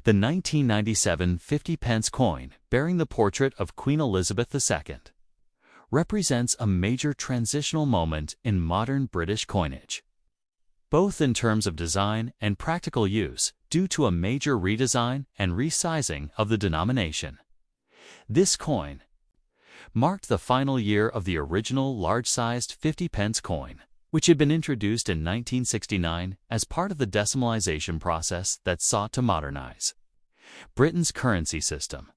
The 1997 50-pence coin, bearing the portrait of Queen Elizabeth II, represents a major transitional moment in modern British coinage, both in terms of design and practical use, due to a major redesign and resizing of the denomination. This coin marked the final year of the original large-sized 50-pence coin, which had been introduced in 1969 as part of the decimalization process that sought to modernize Britain's currency system.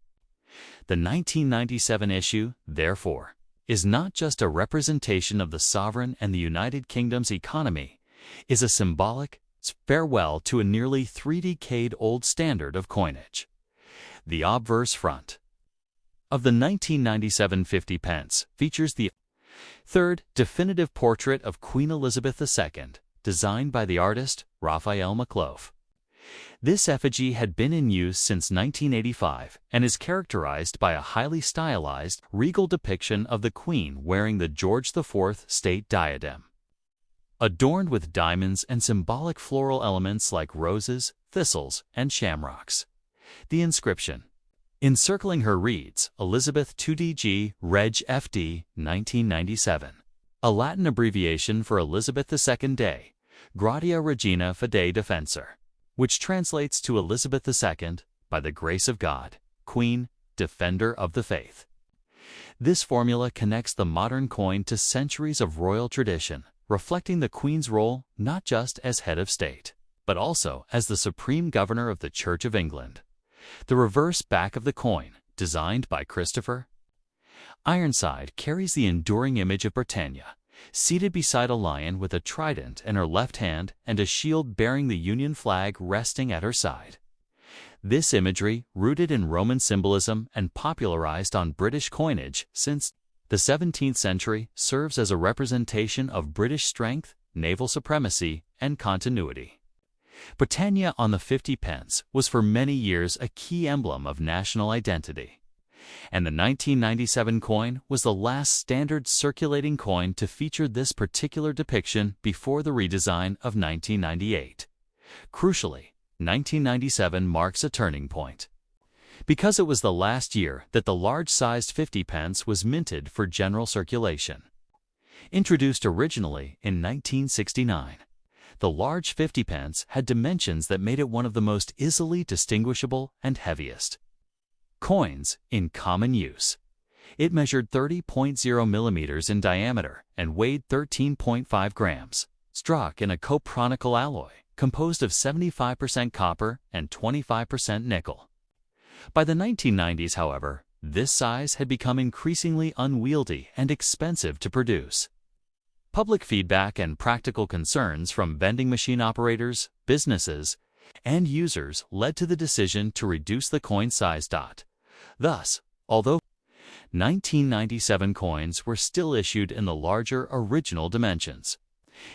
The 1997 issue, therefore, is not just a representation of the sovereign and the United Kingdom's economy, is a symbolic farewell to a nearly 3-decade-old standard of coinage. The obverse front of the 1997 50-pence features the third definitive portrait of Queen Elizabeth II, designed by the artist Raphael Maklouf. This effigy had been in use since 1985 and is characterized by a highly stylized, regal depiction of the Queen wearing the George IV state diadem, adorned with diamonds and symbolic floral elements like roses, thistles, and shamrocks. The inscription encircling her reads, Elizabeth 2DG Reg FD 1997, a Latin abbreviation for Elizabeth II Day, Gratia Regina Fidei Defensor, which translates to Elizabeth II, by the grace of God, Queen, Defender of the Faith. This formula connects the modern coin to centuries of royal tradition, reflecting the Queen's role not just as head of state, but also as the supreme governor of the Church of England. The reverse back of the coin, designed by Christopher Ironside, carries the enduring image of Britannia, seated beside a lion with a trident in her left hand and a shield bearing the Union flag resting at her side. This imagery, rooted in Roman symbolism and popularized on British coinage since the 17th century, serves as a representation of British strength, naval supremacy, and continuity. Britannia on the 50-pence was for many years a key emblem of national identity, and the 1997 coin was the last standard circulating coin to feature this particular depiction before the redesign of 1998. Crucially, 1997 marks a turning point, because it was the last year that the large-sized 50-pence was minted for general circulation. Introduced originally in 1969, the large 50-pence had dimensions that made it one of the most easily distinguishable and heaviest coins in common use. It measured 30.0 millimeters in diameter and weighed 13.5 grams, struck in a copronical alloy composed of 75% copper and 25% nickel. By the 1990s, however, this size had become increasingly unwieldy and expensive to produce. Public feedback and practical concerns from vending machine operators, businesses, and users led to the decision to reduce the coin size. Thus, although 1997 coins were still issued in the larger original dimensions,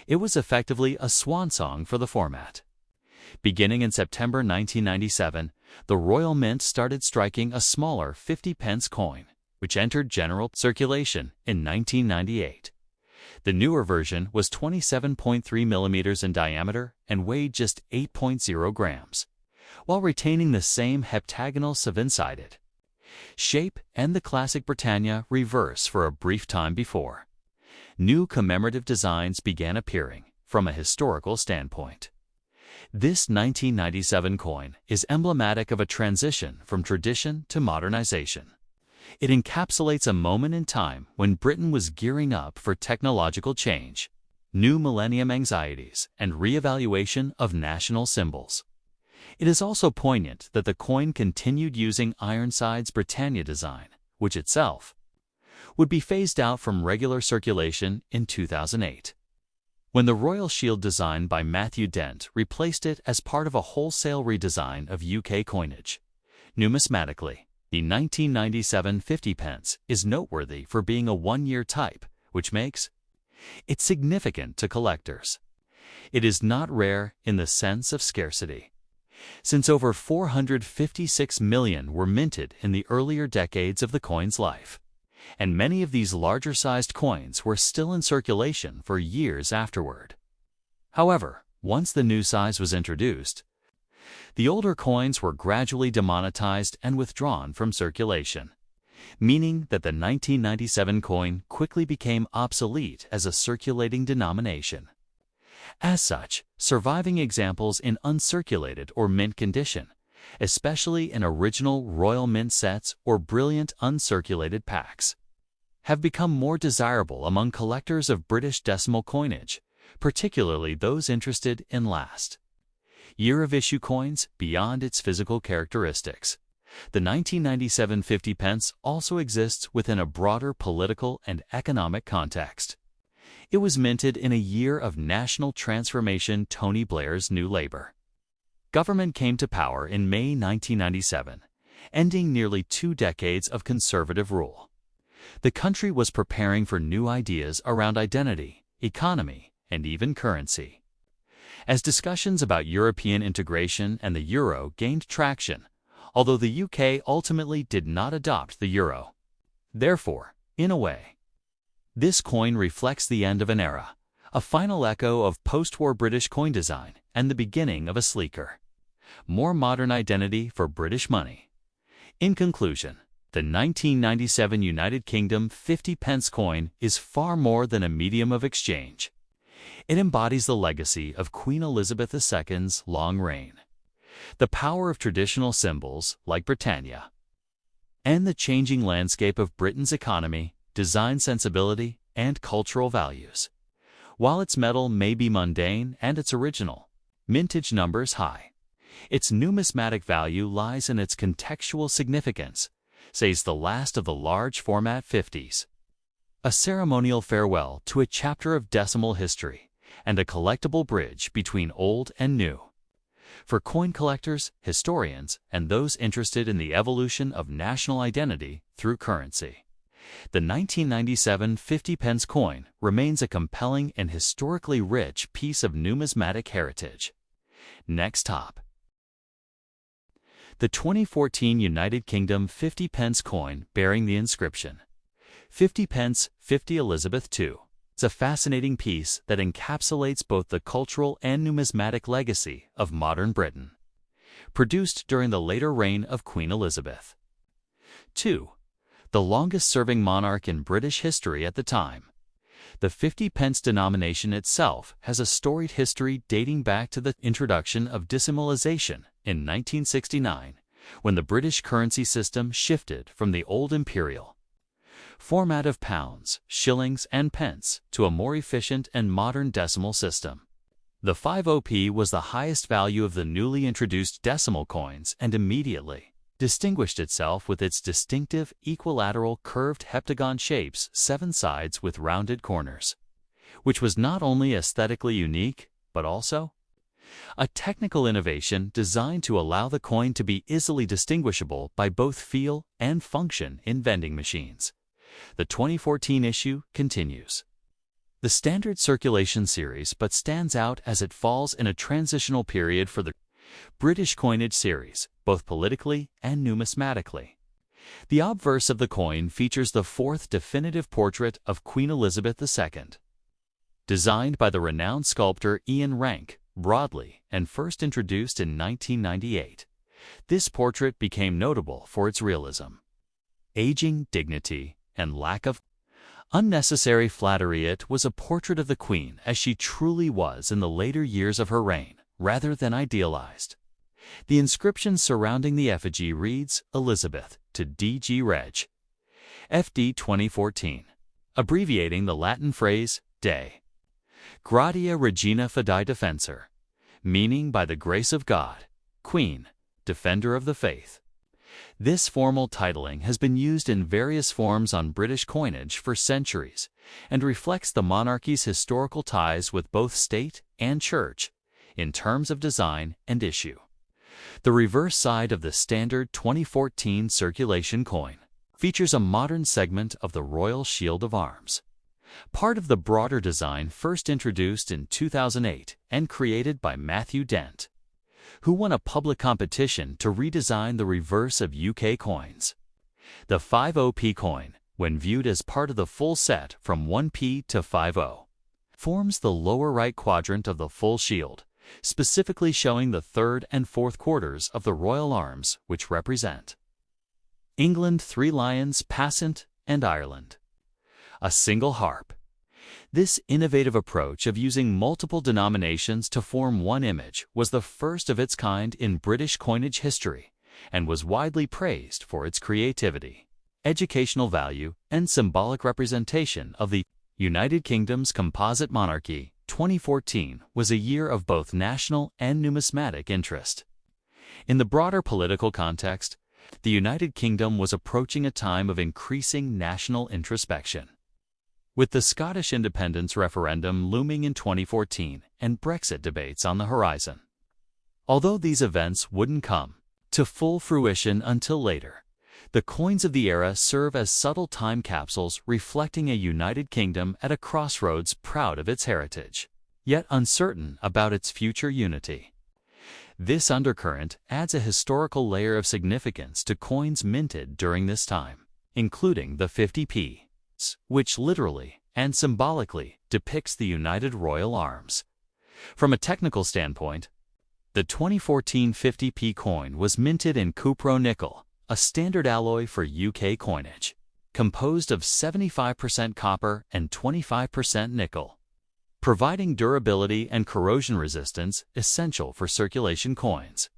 it was effectively a swan song for the format. Beginning in September 1997, the Royal Mint started striking a smaller 50-pence coin, which entered general circulation in 1998. The newer version was 27.3 millimeters in diameter and weighed just 8.0 grams, while retaining the same heptagonal 7-sided shape and the classic Britannia reverse for a brief time before new commemorative designs began appearing from a historical standpoint. This 1997 coin is emblematic of a transition from tradition to modernization. It encapsulates a moment in time when Britain was gearing up for technological change, new millennium anxieties, and re-evaluation of national symbols. It is also poignant that the coin continued using Ironside's Britannia design, which itself would be phased out from regular circulation in 2008, when the Royal Shield design by Matthew Dent replaced it as part of a wholesale redesign of UK coinage. Numismatically, the 1997 50-pence is noteworthy for being a one-year type, which makes it significant to collectors. It is not rare in the sense of scarcity, since over 456 million were minted in the earlier decades of the coin's life, and many of these larger-sized coins were still in circulation for years afterward. However, once the new size was introduced, The older coins were gradually demonetized and withdrawn from circulation, meaning that the 1997 coin quickly became obsolete as a circulating denomination. As such, surviving examples in uncirculated or mint condition, especially in original royal mint sets or brilliant uncirculated packs, have become more desirable among collectors of British decimal coinage, particularly those interested in last year-of-issue coins beyond its physical characteristics. The 1997 50 pence also exists within a broader political and economic context. It was minted in a year of national transformation, Tony Blair's New Labour government came to power in May 1997, ending nearly 2 decades of conservative rule. The country was preparing for new ideas around identity, economy, and even currency. As discussions about European integration and the euro gained traction, although the UK ultimately did not adopt the euro. Therefore, in a way, this coin reflects the end of an era, a final echo of post-war British coin design and the beginning of a sleeker, more modern identity for British money. In conclusion, the 1997 United Kingdom 50 pence coin is far more than a medium of exchange. It embodies the legacy of Queen Elizabeth II's long reign, the power of traditional symbols like Britannia, and the changing landscape of Britain's economy, design sensibility, and cultural values. While its metal may be mundane and its original mintage numbers high, its numismatic value lies in its contextual significance, says the last of the large format 50s. A ceremonial farewell to a chapter of decimal history and a collectible bridge between old and new. For coin collectors, historians, and those interested in the evolution of national identity through currency, the 1997 50 pence coin remains a compelling and historically rich piece of numismatic heritage. Next top. The 2014 United Kingdom 50 pence coin bearing the inscription 50 pence 50 Elizabeth II. It's a fascinating piece that encapsulates both the cultural and numismatic legacy of modern Britain, produced during the later reign of Queen Elizabeth II, the longest-serving monarch in British history at the time. The 50 pence denomination itself has a storied history dating back to the introduction of decimalisation in 1969, when the British currency system shifted from the old imperial format of pounds, shillings, and pence to a more efficient and modern decimal system. The 50p was the highest value of the newly introduced decimal coins and immediately distinguished itself with its distinctive equilateral curved heptagon shapes, 7 sides with rounded corners, which was not only aesthetically unique, but also a technical innovation designed to allow the coin to be easily distinguishable by both feel and function in vending machines. The 2014 issue continues the standard circulation series but stands out as it falls in a transitional period for the British coinage series, both politically and numismatically. The obverse of the coin features the 4th definitive portrait of Queen Elizabeth II, designed by the renowned sculptor Ian Rank broadly and first introduced in 1998. This portrait became notable for its realism, aging, dignity, and lack of unnecessary flattery. It was a portrait of the Queen as she truly was in the later years of her reign, rather than idealized. The inscription surrounding the effigy reads, Elizabeth to D.G. Reg. FD 2014, abbreviating the Latin phrase, De Gratia Regina Fidei Defensor, meaning by the grace of God, Queen, Defender of the Faith. This formal titling has been used in various forms on British coinage for centuries and reflects the monarchy's historical ties with both state and church in terms of design and issue. The reverse side of the standard 2014 circulation coin features a modern segment of the Royal Shield of Arms, part of the broader design first introduced in 2008 and created by Matthew Dent, who won a public competition to redesign the reverse of UK coins. The 50p coin, when viewed as part of the full set from 1p to 50, forms the lower right quadrant of the full shield, specifically showing the third and fourth quarters of the royal arms, which represent England, 3 lions, passant, and Ireland, a single harp. This innovative approach of using multiple denominations to form one image was the first of its kind in British coinage history and was widely praised for its creativity, educational value, and symbolic representation of the United Kingdom's composite monarchy. 2014 was a year of both national and numismatic interest. In the broader political context, the United Kingdom was approaching a time of increasing national introspection. With the Scottish independence referendum looming in 2014 and Brexit debates on the horizon. Although these events wouldn't come to full fruition until later, the coins of the era serve as subtle time capsules reflecting a United Kingdom at a crossroads, proud of its heritage, yet uncertain about its future unity. This undercurrent adds a historical layer of significance to coins minted during this time, including the 50p, which literally and symbolically depicts the United Royal Arms. From a technical standpoint, the 2014 50p coin was minted in cupro nickel, a standard alloy for UK coinage, composed of 75% copper and 25% nickel, providing durability and corrosion resistance essential for circulation coins.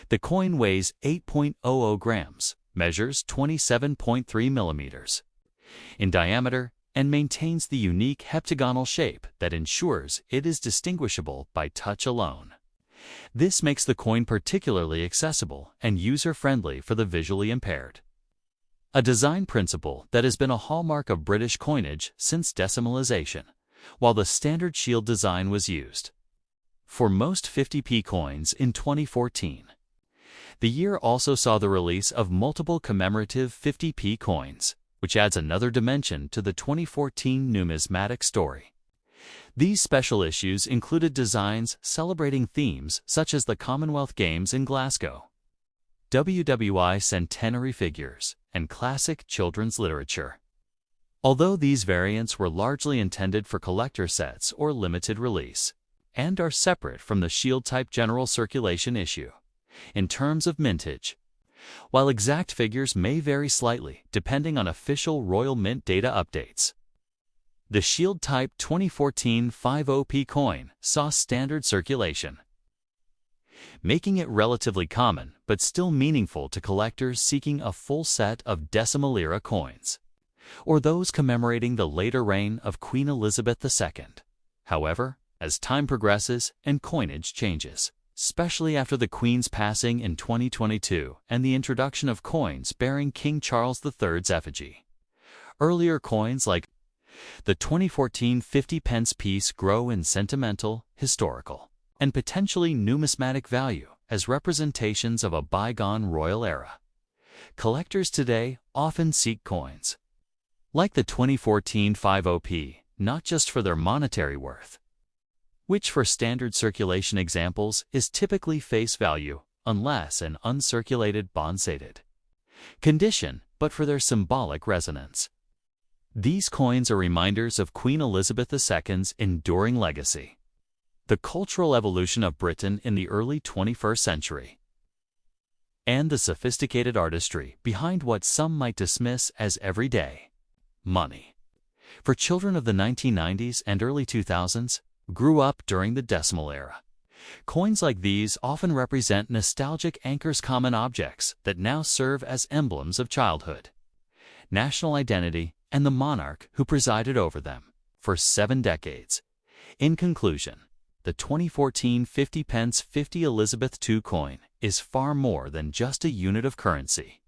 The coin weighs 8.00 grams, measures 27.3 millimeters in diameter, and maintains the unique heptagonal shape that ensures it is distinguishable by touch alone. This makes the coin particularly accessible and user-friendly for the visually impaired, a design principle that has been a hallmark of British coinage since decimalization, while the standard shield design was used for most 50p coins in 2014. The year also saw the release of multiple commemorative 50p coins, which adds another dimension to the 2014 numismatic story. These special issues included designs celebrating themes such as the Commonwealth Games in Glasgow, WWI centenary figures, and classic children's literature. Although these variants were largely intended for collector sets or limited release, and are separate from the shield-type general circulation issue, in terms of mintage, while exact figures may vary slightly depending on official Royal Mint data updates, the shield-type 2014 50p coin saw standard circulation, making it relatively common but still meaningful to collectors seeking a full set of decimal-era coins, or those commemorating the later reign of Queen Elizabeth II. However, as time progresses and coinage changes, especially after the Queen's passing in 2022 and the introduction of coins bearing King Charles III's effigy, earlier coins like the 2014 50 pence piece grow in sentimental, historical, and potentially numismatic value as representations of a bygone royal era. Collectors today often seek coins like the 2014 50p, not just for their monetary worth, which for standard circulation examples is typically face value unless an uncirculated bond-sated condition, but for their symbolic resonance. These coins are reminders of Queen Elizabeth II's enduring legacy, the cultural evolution of Britain in the early 21st century, and the sophisticated artistry behind what some might dismiss as everyday money. For children of the 1990s and early 2000s, who grew up during the decimal era, coins like these often represent nostalgic anchors, common objects that now serve as emblems of childhood, national identity, and the monarch who presided over them for 7 decades. In conclusion, the 2014 50 pence 50 Elizabeth II coin is far more than just a unit of currency.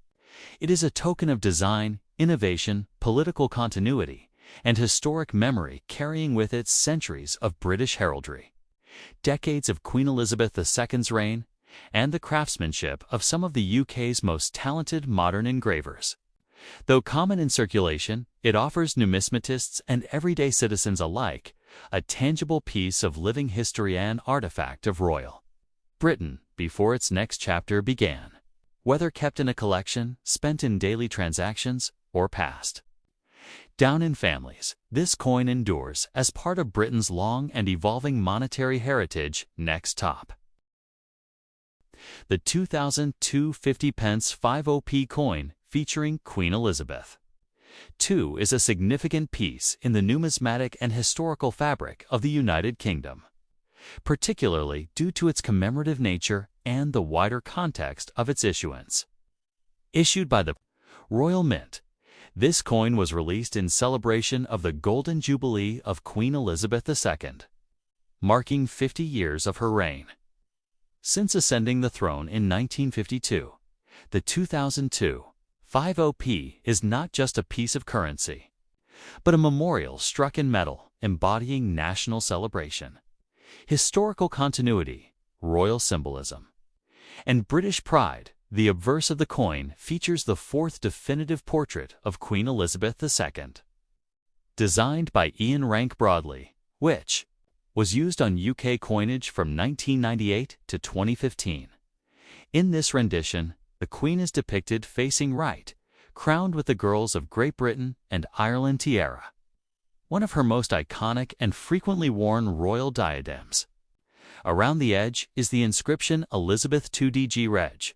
It is a token of design, innovation, political continuity, and historic memory, carrying with it centuries of British heraldry, decades of Queen Elizabeth II's reign, and the craftsmanship of some of the UK's most talented modern engravers. Though common in circulation, it offers numismatists and everyday citizens alike a tangible piece of living history and artifact of royal Britain before its next chapter began, whether kept in a collection, spent in daily transactions, or passed Down in families, this coin endures as part of Britain's long and evolving monetary heritage. Next top. The 2002 50p 50p coin featuring Queen Elizabeth II is a significant piece in the numismatic and historical fabric of the United Kingdom, particularly due to its commemorative nature and the wider context of its issuance. Issued by the Royal Mint, this coin was released in celebration of the Golden Jubilee of Queen Elizabeth II, marking 50 years of her reign. Since ascending the throne in 1952, the 2002 50p is not just a piece of currency, but a memorial struck in metal embodying national celebration, historical continuity, royal symbolism, and British pride. The obverse of the coin features the fourth definitive portrait of Queen Elizabeth II, designed by Ian Rank Broadley, which was used on UK coinage from 1998 to 2015. In this rendition, the Queen is depicted facing right, crowned with the Girls of Great Britain and Ireland tiara, one of her most iconic and frequently worn royal diadems. Around the edge is the inscription Elizabeth II DG Reg.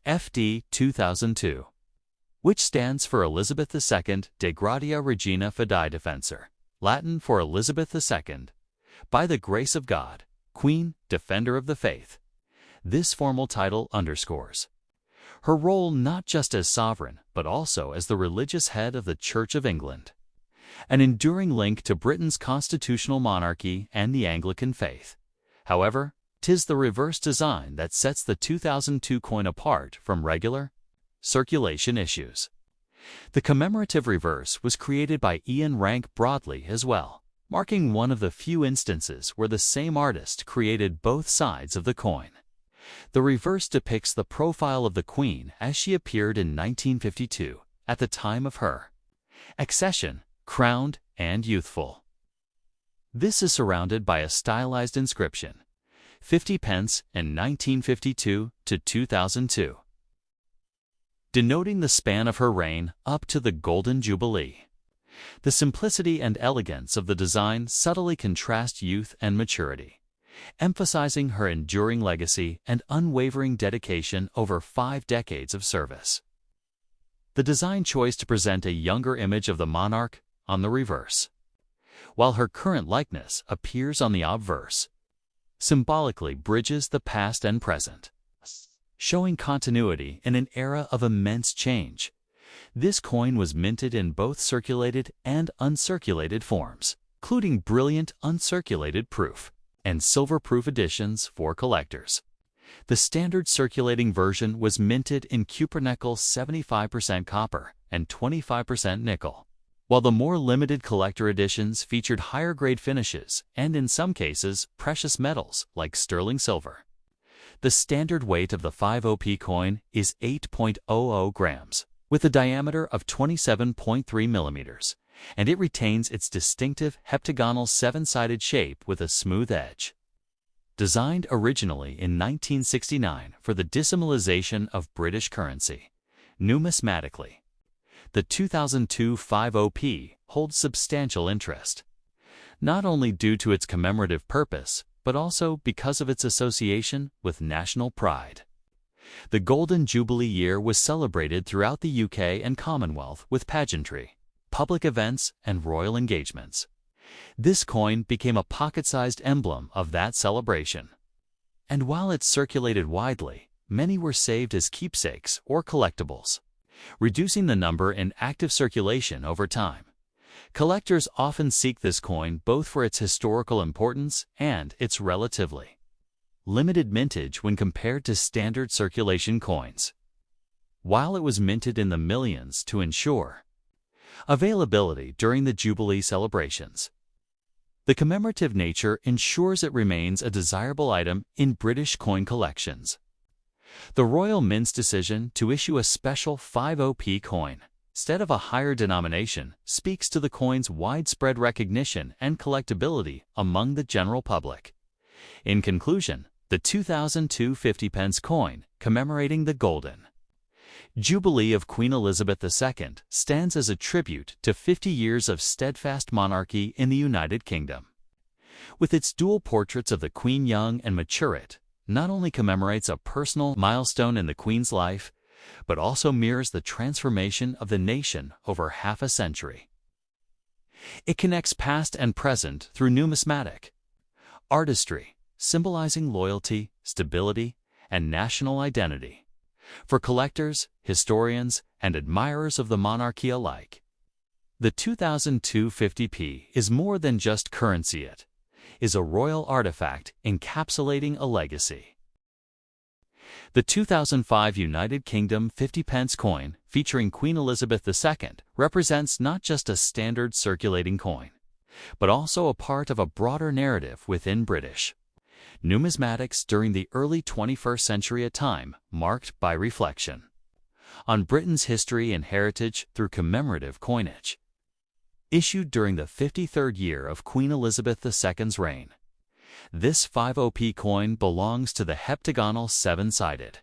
FD 2002, which stands for Elizabeth II de Gratia Regina Fidei Defensor, Latin for Elizabeth II, by the grace of God, Queen, Defender of the Faith. This formal title underscores her role not just as sovereign, but also as the religious head of the Church of England, an enduring link to Britain's constitutional monarchy and the Anglican faith. However, 'tis the reverse design that sets the 2002 coin apart from regular circulation issues. The commemorative reverse was created by Ian Rank Broadley as well, marking one of the few instances where the same artist created both sides of the coin. The reverse depicts the profile of the Queen as she appeared in 1952, at the time of her accession, crowned and youthful. This is surrounded by a stylized inscription, 50p in 1952 to 2002, denoting the span of her reign up to the Golden Jubilee. The simplicity and elegance of the design subtly contrast youth and maturity, emphasizing her enduring legacy and unwavering dedication over 5 decades of service. The design choice to present a younger image of the monarch on the reverse, while her current likeness appears on the obverse, symbolically bridges the past and present, showing continuity in an era of immense change. This coin was minted in both circulated and uncirculated forms, including brilliant uncirculated proof and silver-proof editions for collectors. The standard circulating version was minted in cupronickel 75% copper and 25% nickel, while the more limited collector editions featured higher-grade finishes and, in some cases, precious metals like sterling silver. The standard weight of the 50p coin is 8.00 grams, with a diameter of 27.3 millimeters, and it retains its distinctive heptagonal 7-sided shape with a smooth edge. Designed originally in 1969 for the decimalization of British currency, numismatically, the 2002 50p holds substantial interest, not only due to its commemorative purpose, but also because of its association with national pride. The Golden Jubilee year was celebrated throughout the UK and Commonwealth with pageantry, public events, and royal engagements. This coin became a pocket-sized emblem of that celebration. And while it circulated widely, many were saved as keepsakes or collectibles, reducing the number in active circulation over time. Collectors often seek this coin both for its historical importance and its relatively limited mintage when compared to standard circulation coins. While it was minted in the millions to ensure availability during the Jubilee celebrations, the commemorative nature ensures it remains a desirable item in British coin collections. The Royal Mint's decision to issue a special 50p coin instead of a higher denomination speaks to the coin's widespread recognition and collectability among the general public. In conclusion, the 2002 50p coin commemorating the Golden Jubilee of Queen Elizabeth II stands as a tribute to 50 years of steadfast monarchy in the United Kingdom. With its dual portraits of the Queen young and mature, it not only commemorates a personal milestone in the Queen's life, but also mirrors the transformation of the nation over half a century. It connects past and present through numismatic artistry, symbolizing loyalty, stability, and national identity for collectors, historians, and admirers of the monarchy alike. The 2002 50p is more than just currency. It is a royal artifact encapsulating a legacy. The 2005 United Kingdom 50 pence coin, featuring Queen Elizabeth II, represents not just a standard circulating coin, but also a part of a broader narrative within British numismatics during the early 21st century, a time marked by reflection on Britain's history and heritage through commemorative coinage. Issued during the 53rd year of Queen Elizabeth II's reign, this 50p coin belongs to the heptagonal 7-sided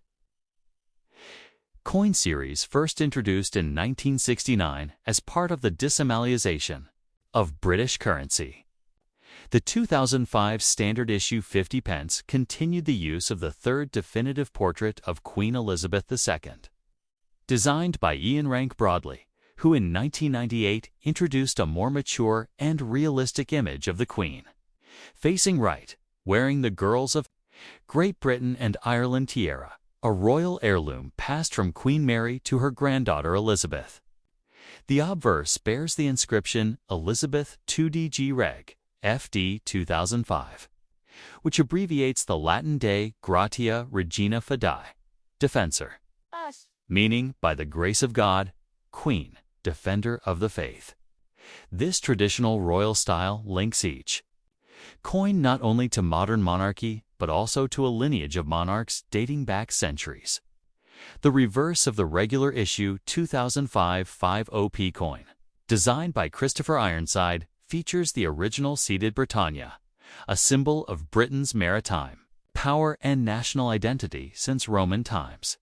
coin series, first introduced in 1969 as part of the decimalisation of British currency. The 2005 standard issue 50 pence continued the use of the third definitive portrait of Queen Elizabeth II, designed by Ian Rank Broadley, who in 1998 introduced a more mature and realistic image of the Queen, facing right, wearing the Girls of Great Britain and Ireland tiara, a royal heirloom passed from Queen Mary to her granddaughter Elizabeth. The obverse bears the inscription Elizabeth 2DG Reg. FD 2005, which abbreviates the Latin Dei Gratia Regina Fidei, Defensor, meaning by the grace of God, Queen, Defender of the Faith. This traditional royal style links each coin not only to modern monarchy, but also to a lineage of monarchs dating back centuries. The reverse of the regular issue 2005 50p coin, designed by Christopher Ironside, features the original seated Britannia, a symbol of Britain's maritime power and national identity since Roman times.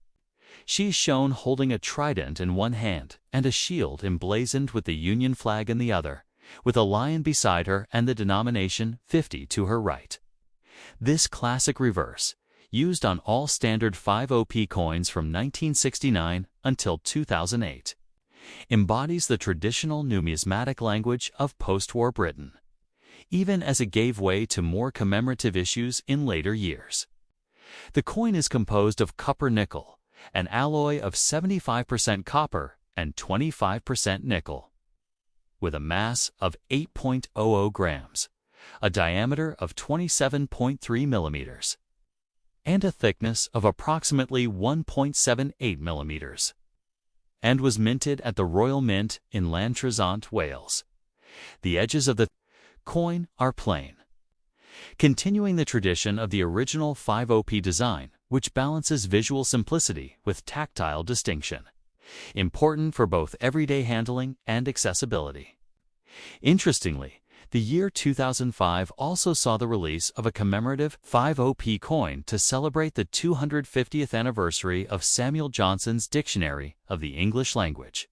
She is shown holding a trident in one hand and a shield emblazoned with the Union flag in the other, with a lion beside her and the denomination 50 to her right. This classic reverse, used on all standard 50p coins from 1969 until 2008, embodies the traditional numismatic language of post-war Britain, even as it gave way to more commemorative issues in later years. The coin is composed of copper-nickel, an alloy of 75% copper and 25% nickel, with a mass of 8.00 grams, a diameter of 27.3 millimeters, and a thickness of approximately 1.78 millimeters, and was minted at the Royal Mint in Llantrisant, Wales. The edges of the coin are plain, continuing the tradition of the original 50p design, which balances visual simplicity with tactile distinction, important for both everyday handling and accessibility. Interestingly, the year 2005 also saw the release of a commemorative 50p coin to celebrate the 250th anniversary of Samuel Johnson's Dictionary of the English Language,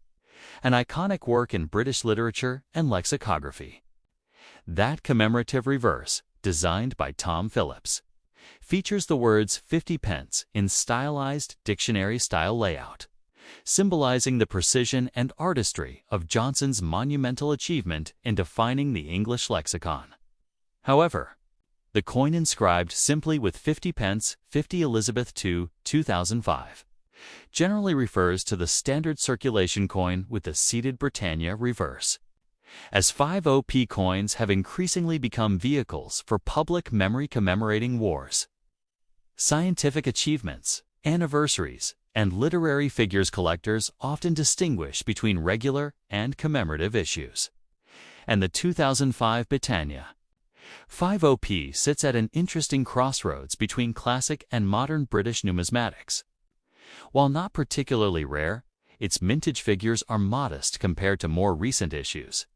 an iconic work in British literature and lexicography. That commemorative reverse, designed by Tom Phillips, features the words 50 pence in stylized dictionary-style layout, symbolizing the precision and artistry of Johnson's monumental achievement in defining the English lexicon. However, the coin inscribed simply with 50 pence 50 Elizabeth II 2005 generally refers to the standard circulation coin with the seated Britannia reverse, as 50p coins have increasingly become vehicles for public memory commemorating wars, scientific achievements, anniversaries, and literary figures. Collectors often distinguish between regular and commemorative issues, and the 2005 Britannia 50p sits at an interesting crossroads between classic and modern British numismatics. While not particularly rare, its mintage figures are modest compared to more recent issues.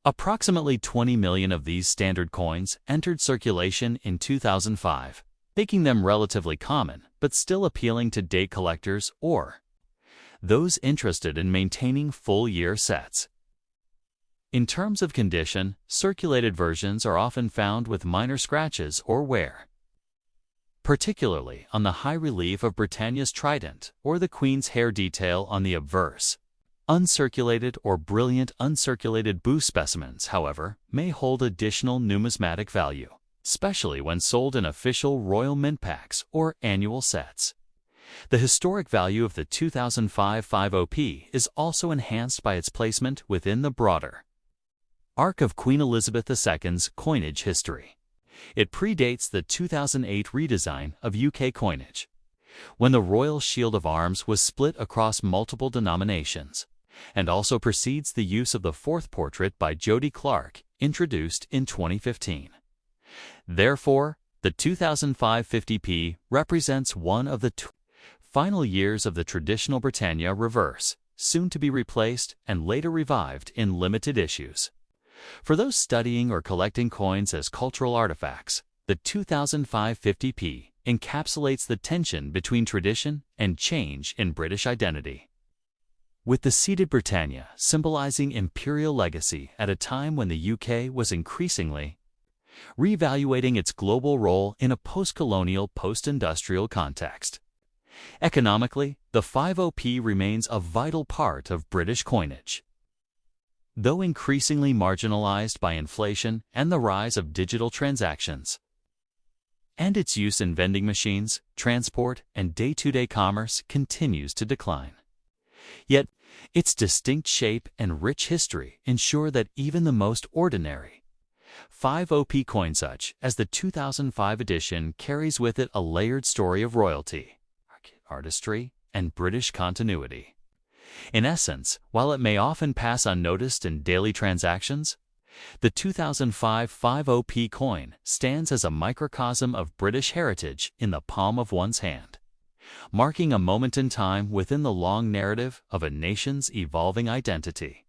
Approximately 20 million of these standard coins entered circulation in 2005, making them relatively common but still appealing to date collectors or those interested in maintaining full-year sets. In terms of condition, circulated versions are often found with minor scratches or wear, particularly on the high relief of Britannia's trident or the Queen's hair detail on the obverse. Uncirculated or brilliant uncirculated booth specimens, however, may hold additional numismatic value, especially when sold in official Royal Mint packs or annual sets. The historic value of the 2005 50p is also enhanced by its placement within the broader arc of Queen Elizabeth II's coinage history. It predates the 2008 redesign of UK coinage, when the Royal Shield of Arms was split across multiple denominations, and also precedes the use of the fourth portrait by Jody Clark, introduced in 2015. Therefore, the 2005 50p represents one of the final years of the traditional Britannia reverse, soon to be replaced and later revived in limited issues. For those studying or collecting coins as cultural artifacts, the 2005 50p encapsulates the tension between tradition and change in British identity, with the seated Britannia symbolizing imperial legacy at a time when the UK was increasingly reevaluating its global role in a post-colonial, post-industrial context. Economically, the 50p remains a vital part of British coinage, though increasingly marginalized by inflation and the rise of digital transactions, and its use in vending machines, transport, and day-to-day commerce continues to decline. Yet, its distinct shape and rich history ensure that even the most ordinary 50p coin, such as the 2005 edition, carries with it a layered story of royalty, artistry, and British continuity. In essence, while it may often pass unnoticed in daily transactions, the 2005 50p coin stands as a microcosm of British heritage in the palm of one's hand, marking a moment in time within the long narrative of a nation's evolving identity.